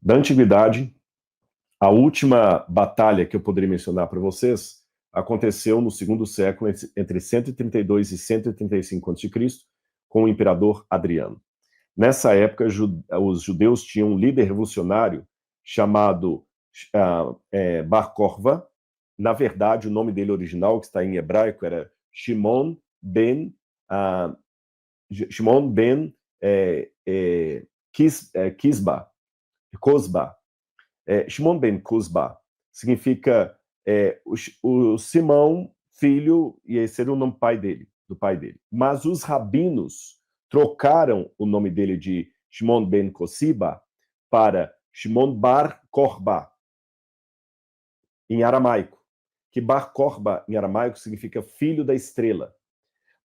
Da antiguidade, a última batalha que eu poderia mencionar para vocês aconteceu no segundo século, entre 132 e 135 a.C., com o imperador Adriano. Nessa época, os judeus tinham um líder revolucionário chamado Bar Kokhba. Na verdade, o nome dele original, que está em hebraico, era Shimon ben Kosba. Shimon ben Kosba significa o Simão, filho, e esse era o nome do pai dele. Mas os rabinos trocaram o nome dele de Shimon ben Kosiba para Shimon bar Kokhba, em aramaico. Que bar Kokhba, em aramaico, significa filho da estrela.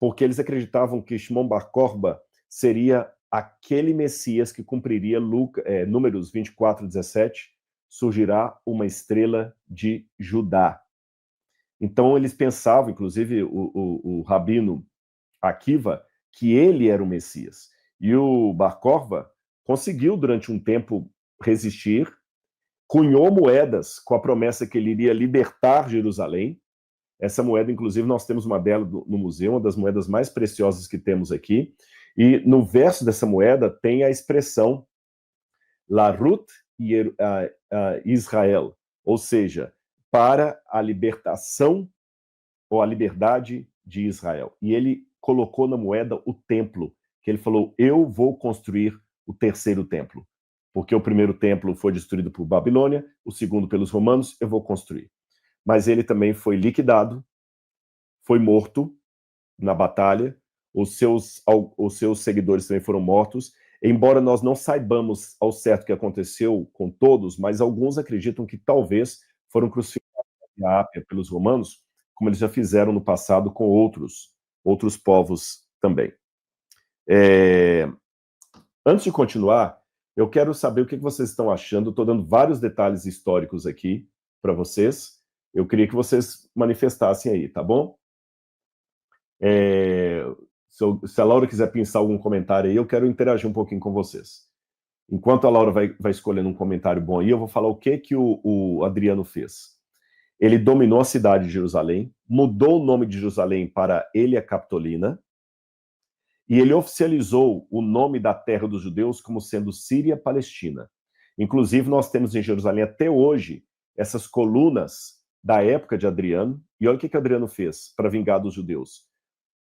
Porque eles acreditavam que Shimon bar Kokhba seria aquele Messias que cumpriria Números 24:17, surgirá uma estrela de Judá. Então eles pensavam, inclusive o rabino Akiva, que ele era o Messias. E o Bar Kokhba conseguiu, durante um tempo, resistir, cunhou moedas com a promessa que ele iria libertar Jerusalém. Essa moeda, inclusive, nós temos uma dela no museu, uma das moedas mais preciosas que temos aqui. E no verso dessa moeda tem a expressão Larut Israel, ou seja, para a libertação ou a liberdade de Israel. E ele colocou na moeda o templo, que ele falou, eu vou construir o terceiro templo, porque o primeiro templo foi destruído por Babilônia, o segundo pelos romanos, eu vou construir. Mas ele também foi liquidado, foi morto na batalha, os seus seguidores também foram mortos, embora nós não saibamos ao certo o que aconteceu com todos, mas alguns acreditam que talvez foram crucificados pelos romanos, como eles já fizeram no passado com outros povos também. Antes de continuar, eu quero saber o que vocês estão achando. Estou dando vários detalhes históricos aqui para vocês. Eu queria que vocês manifestassem aí, tá bom? Se a Laura quiser pensar algum comentário aí, eu quero interagir um pouquinho com vocês. Enquanto a Laura vai escolhendo um comentário bom aí, eu vou falar o que o Adriano fez. Ele dominou a cidade de Jerusalém, mudou o nome de Jerusalém para Elia Capitolina, e ele oficializou o nome da terra dos judeus como sendo Síria-Palestina. Inclusive, nós temos em Jerusalém até hoje essas colunas da época de Adriano, e olha o que Adriano fez para vingar dos judeus.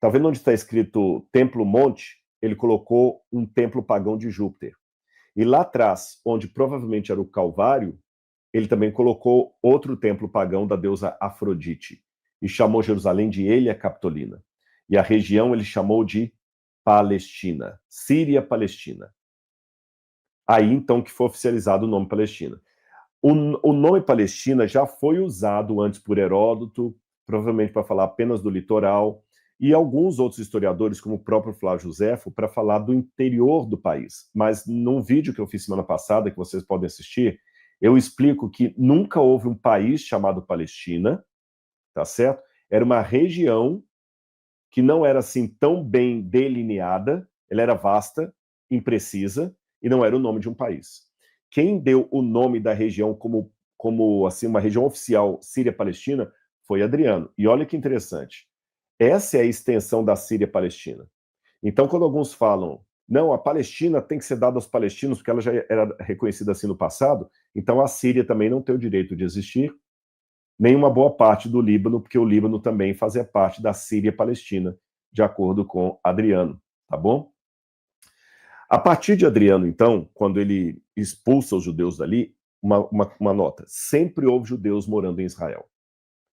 Tá vendo onde está escrito Templo Monte? Ele colocou um templo pagão de Júpiter. E lá atrás, onde provavelmente era o Calvário, ele também colocou outro templo pagão da deusa Afrodite. E chamou Jerusalém de Elia Capitolina. E a região ele chamou de Palestina. Síria-Palestina. Aí, então, que foi oficializado o nome Palestina. O nome Palestina já foi usado antes por Heródoto, provavelmente para falar apenas do litoral, e alguns outros historiadores, como o próprio Flávio Josefo, para falar do interior do país. Mas num vídeo que eu fiz semana passada, que vocês podem assistir, eu explico que nunca houve um país chamado Palestina, tá certo? Era uma região que não era assim tão bem delineada, ela era vasta, imprecisa, e não era o nome de um país. Quem deu o nome da região como assim, uma região oficial Síria-Palestina foi Adriano. E olha que interessante. Essa é a extensão da Síria-Palestina. Então, quando alguns falam, não, a Palestina tem que ser dada aos palestinos, porque ela já era reconhecida assim no passado, então a Síria também não tem o direito de existir, nem uma boa parte do Líbano, porque o Líbano também fazia parte da Síria-Palestina, de acordo com Adriano, tá bom? A partir de Adriano, então, quando ele expulsa os judeus dali, uma nota, sempre houve judeus morando em Israel.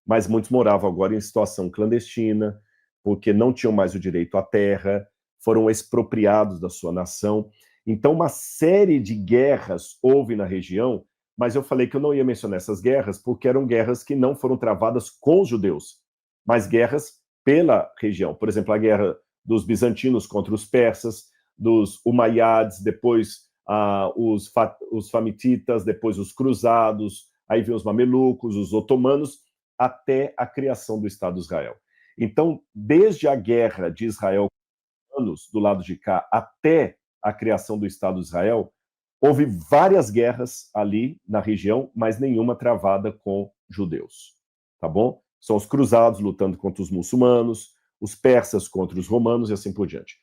Mas muitos moravam agora em situação clandestina, porque não tinham mais o direito à terra, foram expropriados da sua nação. Então, uma série de guerras houve na região, mas eu falei que eu não ia mencionar essas guerras, porque eram guerras que não foram travadas com os judeus, mas guerras pela região. Por exemplo, a guerra dos bizantinos contra os persas, dos umayyads, depois os famititas, depois os cruzados, aí vem os mamelucos, os otomanos, até a criação do Estado de Israel. Então, desde a guerra de Israel, anos do lado de cá, até a criação do Estado de Israel, houve várias guerras ali na região, mas nenhuma travada com judeus, tá bom? São os cruzados lutando contra os muçulmanos, os persas contra os romanos e assim por diante.